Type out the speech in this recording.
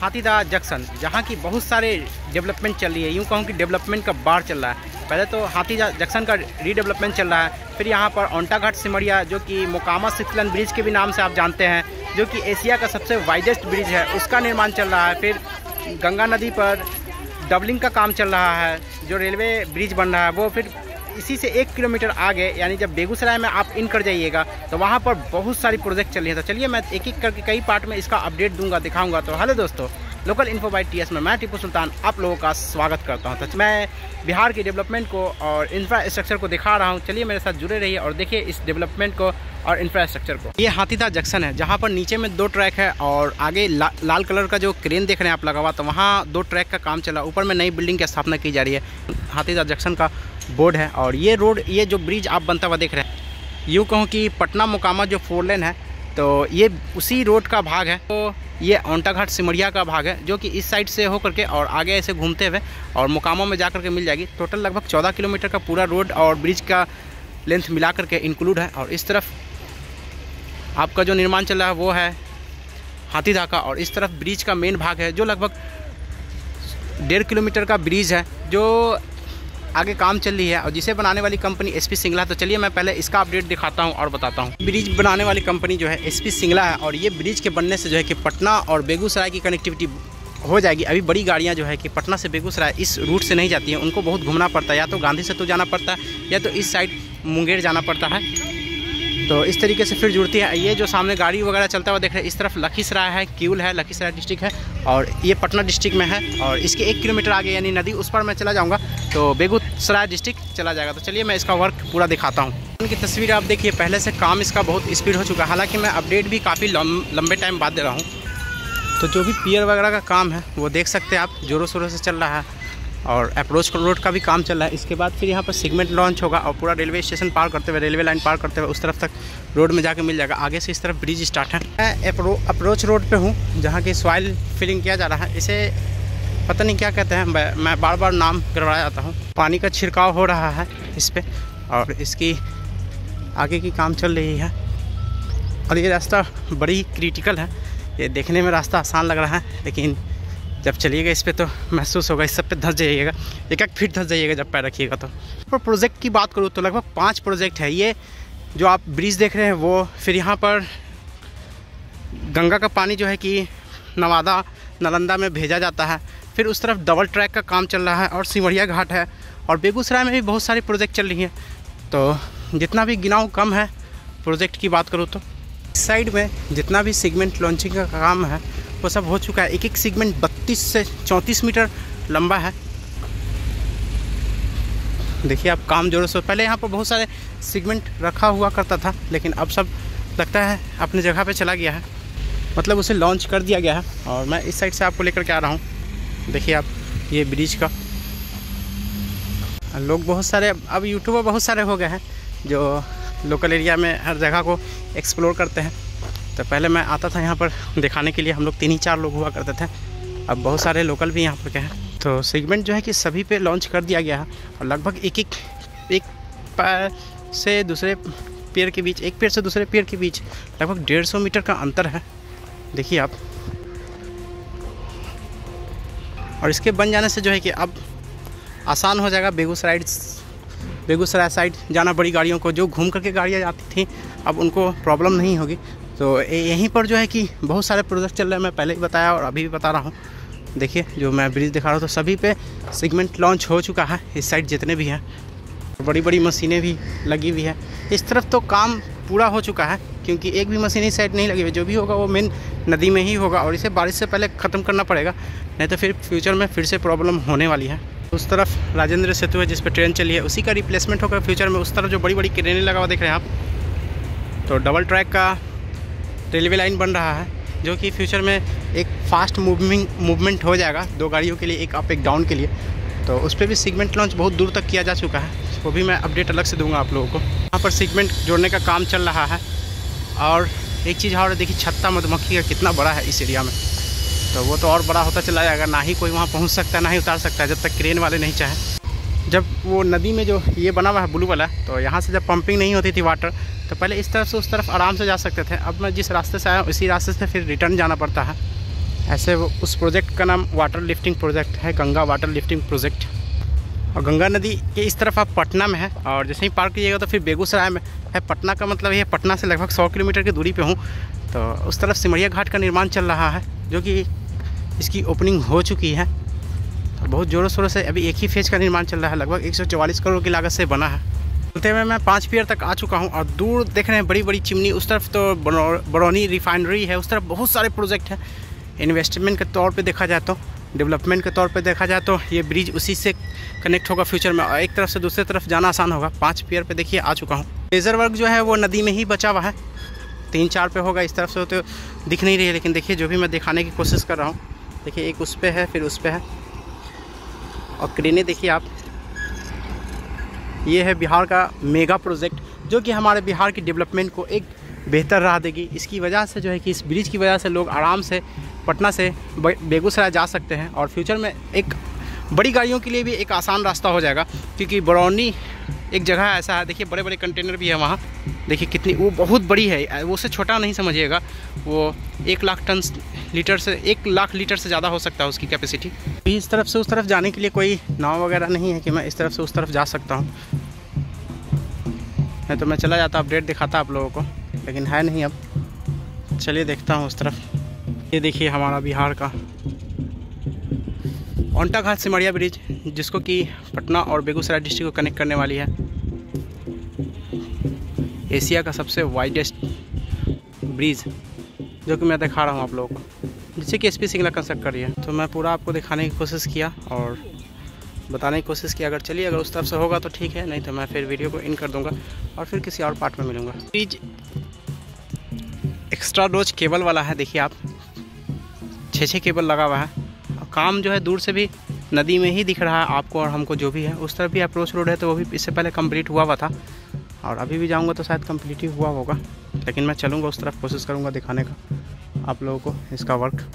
Hathidah junction, जहाँ की बहुत सारे डेवलपमेंट चल रही है। यूँ कहूँ कि डेवलपमेंट का बाढ़ चल रहा है। पहले तो हाथीदह जंक्शन का रीडेवलपमेंट चल रहा है, फिर यहाँ पर औंटा घाट सिमरिया, जो कि मोकामा शीतलन ब्रिज के भी नाम से आप जानते हैं, जो कि एशिया का सबसे वाइडेस्ट ब्रिज है, उसका निर्माण चल रहा है। फिर गंगा नदी पर डबलिंग का काम चल रहा है, जो रेलवे ब्रिज बन रहा है वो। फिर इसी से 1 किलोमीटर आगे, यानी जब बेगूसराय में आप इन कर जाइएगा तो वहाँ पर बहुत सारी प्रोजेक्ट चल रही है। तो चलिए मैं एक एक करके कई पार्ट में इसका अपडेट दूंगा, दिखाऊंगा। तो हेलो दोस्तों, लोकल इन्फो बाय टीएस में मैं टीपू सुल्तान आप लोगों का स्वागत करता हूं। तो मैं बिहार के डेवलपमेंट को और इंफ्रास्ट्रक्चर को दिखा रहा हूं। चलिए मेरे साथ जुड़े रहिए और देखिए इस डेवलपमेंट को और इंफ्रास्ट्रक्चर को। ये हाथीदह जंक्शन है, जहां पर नीचे में 2 ट्रैक है और आगे लाल कलर का जो क्रेन देख रहे हैं आप लगा हुआ, तो वहाँ 2 ट्रैक का काम चला। ऊपर में नई बिल्डिंग की स्थापना की जा रही है। हाथीदह जंक्शन का बोर्ड है और ये रोड, ये जो ब्रिज आप बनता हुआ देख रहे हैं, यूँ कहूँ कि पटना मोकामा जो 4 लेन है, तो ये उसी रोड का भाग है। तो ये औंटा घाट सिमरिया का भाग है, जो कि इस साइड से होकर के और आगे ऐसे घूमते हुए और मोकामा में जाकर के मिल जाएगी। टोटल लगभग 14 किलोमीटर का पूरा रोड और ब्रिज का लेंथ मिला करके इंक्लूड है। और इस तरफ आपका जो निर्माण चल रहा है वो है हाथीदह का, और इस तरफ ब्रिज का मेन भाग है, जो लगभग 1.5 किलोमीटर का ब्रिज है, जो आगे काम चल रही है और जिसे बनाने वाली कंपनी एसपी सिंगला। तो चलिए मैं पहले इसका अपडेट दिखाता हूं और बताता हूं। ब्रिज बनाने वाली कंपनी जो है एसपी सिंगला है, और ये ब्रिज के बनने से जो है कि पटना और बेगूसराय की कनेक्टिविटी हो जाएगी। अभी बड़ी गाड़ियां जो है कि पटना से बेगूसराय इस रूट से नहीं जाती हैं, उनको बहुत घूमना पड़ता है, या तो गांधी सेतु जाना पड़ता है या तो इस साइड मुंगेर जाना पड़ता है। तो इस तरीके से फिर जुड़ती है। ये जो सामने गाड़ी वगैरह चलता हुआ देख रहे हैं, इस तरफ लखीसराय है, किउल है, लखीसराय डिस्ट्रिक्ट है, और ये पटना डिस्ट्रिक्ट में है। और इसके 1 किलोमीटर आगे यानी नदी, उस पर मैं चला जाऊंगा तो बेगूसराय डिस्ट्रिक्ट चला जाएगा। तो चलिए मैं इसका वर्क पूरा दिखाता हूँ। उनकी तस्वीर आप देखिए, पहले से काम इसका बहुत स्पीड हो चुका है। हालांकि मैं अपडेट भी काफ़ी लंबे टाइम बाद दे रहा हूँ। तो जो भी पियर वगैरह का काम है वो देख सकते हैं आप, ज़ोरों शोरों से चल रहा है, और अप्रोच रोड का भी काम चल रहा है। इसके बाद फिर यहाँ पर सेगमेंट लॉन्च होगा और पूरा रेलवे स्टेशन पार करते हुए, रेलवे लाइन पार करते हुए उस तरफ तक रोड में जाके मिल जाएगा। आगे से इस तरफ ब्रिज स्टार्ट है। मैं अप्रोच रोड पे हूँ, जहाँ की सॉइल फिलिंग किया जा रहा है। इसे पता नहीं क्या कहते हैं, मैं बार बार नाम करवाया जाता हूँ। पानी का छिड़काव हो रहा है इस पर, और इसकी आगे की काम चल रही है। और ये रास्ता बड़ी क्रिटिकल है। ये देखने में रास्ता आसान लग रहा है, लेकिन जब चलिएगा इस पे तो महसूस होगा, इस सब पे धंस जाइएगा, 1-1 फीट धंस जाइएगा जब पैर रखिएगा। तो प्रोजेक्ट की बात करूँ तो लगभग 5 प्रोजेक्ट है। ये जो आप ब्रिज देख रहे हैं वो, फिर यहाँ पर गंगा का पानी जो है कि नवादा नालंदा में भेजा जाता है। फिर उस तरफ डबल ट्रैक का काम चल रहा है, और सिमरिया घाट है, और बेगूसराय में भी बहुत सारी प्रोजेक्ट चल रही हैं। तो जितना भी गिनाऊँ कम है प्रोजेक्ट की बात करूँ तो। इस साइड में जितना भी सेगमेंट लॉन्चिंग का काम है वो सब हो चुका है। एक सेगमेंट 32 से 34 मीटर लंबा है। देखिए आप, काम जोरों से। पहले यहाँ पर बहुत सारे सेगमेंट रखा हुआ करता था, लेकिन अब सब लगता है अपनी जगह पे चला गया है, मतलब उसे लॉन्च कर दिया गया है। और मैं इस साइड से आपको लेकर के आ रहा हूँ। देखिए आप, ये ब्रिज का लोग बहुत सारे, अब यूट्यूबर बहुत सारे हो गए हैं जो लोकल एरिया में हर जगह को एक्सप्लोर करते हैं। तो पहले मैं आता था यहाँ पर दिखाने के लिए, हम लोग 3-4 लोग हुआ करते थे। अब बहुत सारे लोकल भी यहाँ पर के हैं। तो सेगमेंट जो है कि सभी पे लॉन्च कर दिया गया है, और लगभग एक पैर से दूसरे पेड़ के बीच, एक पेड़ से दूसरे पेड़ के बीच लगभग 150 मीटर का अंतर है। देखिए आप, और इसके बन जाने से जो है कि अब आसान हो जाएगा बेगूसराय साइड जाना। बड़ी गाड़ियों को, जो घूम करके गाड़ियाँ जाती थी, अब उनको प्रॉब्लम नहीं होगी। तो यहीं पर जो है कि बहुत सारे प्रोजेक्ट चल रहे हैं, मैं पहले ही बताया और अभी भी बता रहा हूँ। देखिए जो मैं ब्रिज दिखा रहा हूँ, तो सभी पे सेगमेंट लॉन्च हो चुका है। इस साइड जितने भी हैं, बड़ी बड़ी मशीनें भी लगी हुई है। इस तरफ तो काम पूरा हो चुका है, क्योंकि एक भी मशीन इस साइड नहीं लगी हुई। जो भी होगा वो मेन नदी में ही होगा, और इसे बारिश से पहले ख़त्म करना पड़ेगा, नहीं तो फिर फ्यूचर में फिर से प्रॉब्लम होने वाली है। उस तरफ राजेंद्र सेतु है, जिस पर ट्रेन चली है, उसी का रिप्लेसमेंट होगा फ्यूचर में। उस तरफ जो बड़ी बड़ी क्रेनें लगा हुआ देख रहे हैं आप, तो डबल ट्रैक का रेलवे लाइन बन रहा है, जो कि फ्यूचर में एक फास्ट मूवमेंट हो जाएगा, 2 गाड़ियों के लिए, एक अप एक डाउन के लिए। तो उस पर भी सेगमेंट लॉन्च बहुत दूर तक किया जा चुका है, वो भी मैं अपडेट अलग से दूंगा आप लोगों को। यहाँ पर सेगमेंट जोड़ने का काम चल रहा है। और एक चीज़ और देखिए, छत्ता मधुमक्खी का कितना बड़ा है इस एरिया में, तो वो तो और बड़ा होता चला जाएगा। ना ही कोई वहाँ पहुँच सकता है, ना ही उतार सकता है, जब तक क्रेन वाले नहीं चाहें। जब वो नदी में जो ये बना हुआ है ब्लू वाला, तो यहाँ से जब पंपिंग नहीं होती थी वाटर, तो पहले इस तरफ से उस तरफ आराम से जा सकते थे। अब मैं जिस रास्ते से आया हूँ, इसी रास्ते से फिर रिटर्न जाना पड़ता है। ऐसे उस प्रोजेक्ट का नाम वाटर लिफ्टिंग प्रोजेक्ट है, गंगा वाटर लिफ्टिंग प्रोजेक्ट। और गंगा नदी के इस तरफ आप पटना में है, और जैसे ही पार कीजिएगा तो फिर बेगूसराय में है। पटना का मतलब ये पटना से लगभग 100 किलोमीटर की दूरी पे हूँ। तो उस तरफ सिमरिया घाट का निर्माण चल रहा है, जो कि इसकी ओपनिंग हो चुकी है। तो बहुत ज़ोरों शोरों से अभी एक ही फेज का निर्माण चल रहा है, लगभग 144 करोड़ की लागत से बना है। चलते हुए मैं 5 पियर तक आ चुका हूँ, और दूर देख रहे हैं बड़ी बड़ी चिमनी। उस तरफ तो बरौनी रिफाइनरी है, उस तरफ बहुत सारे प्रोजेक्ट हैं। इन्वेस्टमेंट के तौर पे देखा जाए तो, डेवलपमेंट के तौर पे देखा जाए तो ये ब्रिज उसी से कनेक्ट होगा फ्यूचर में, और एक तरफ से दूसरी तरफ जाना आसान होगा। 5 पियर पे देखिए आ चुका हूँ। लेज़र वर्क जो है वो नदी में ही बचा हुआ है, 3-4 पे होगा। इस तरफ से तो दिख नहीं रही है, लेकिन देखिए जो भी मैं दिखाने की कोशिश कर रहा हूँ। देखिए एक उस पर है, फिर उस पर है, और क्रेनें देखिए आप। ये है बिहार का मेगा प्रोजेक्ट, जो कि हमारे बिहार की डेवलपमेंट को एक बेहतर राह देगी। इसकी वजह से जो है कि इस ब्रिज की वजह से लोग आराम से पटना से बेगूसराय जा सकते हैं, और फ्यूचर में एक बड़ी गाड़ियों के लिए भी एक आसान रास्ता हो जाएगा। क्योंकि बरौनी एक जगह ऐसा है, देखिए बड़े बड़े कंटेनर भी है वहाँ। देखिए कितनी, वो बहुत बड़ी है, वो उससे छोटा नहीं समझिएगा। वो 1 लाख लीटर से ज़्यादा हो सकता है उसकी कैपेसिटी। इस तरफ से उस तरफ जाने के लिए कोई नाव वगैरह नहीं है कि मैं इस तरफ से उस तरफ जा सकता हूँ। नहीं तो मैं चला जाता, अपडेट दिखाता आप लोगों को, लेकिन है नहीं। अब चलिए देखता हूँ उस तरफ। ये देखिए हमारा बिहार का ओंटा घाट सिमरिया ब्रिज, जिसको कि पटना और बेगूसराय डिस्ट्रिक्ट को कनेक्ट करने वाली है। एशिया का सबसे वाइडेस्ट ब्रिज, जो कि मैं दिखा रहा हूँ आप लोगों को, जिससे कि SP सिंगला कंस्ट्रक्ट कर रही है। तो मैं पूरा आपको दिखाने की कोशिश किया और बताने की कोशिश की। अगर चलिए, अगर उस तरफ से होगा तो ठीक है, नहीं तो मैं फिर वीडियो को इन कर दूंगा और फिर किसी और पार्ट में मिलूंगा। ब्रिज एक्स्ट्रा रोज केबल वाला है, देखिए आप 6 केबल लगा हुआ है, और काम जो है दूर से भी नदी में ही दिख रहा है आपको और हमको। जो भी है उस तरफ भी अप्रोच रोड है, तो वो भी इससे पहले कंप्लीट हुआ था, और अभी भी जाऊंगा तो शायद कंप्लीट ही हुआ होगा। लेकिन मैं चलूँगा उस तरफ, कोशिश करूँगा दिखाने का आप लोगों को इसका वर्क।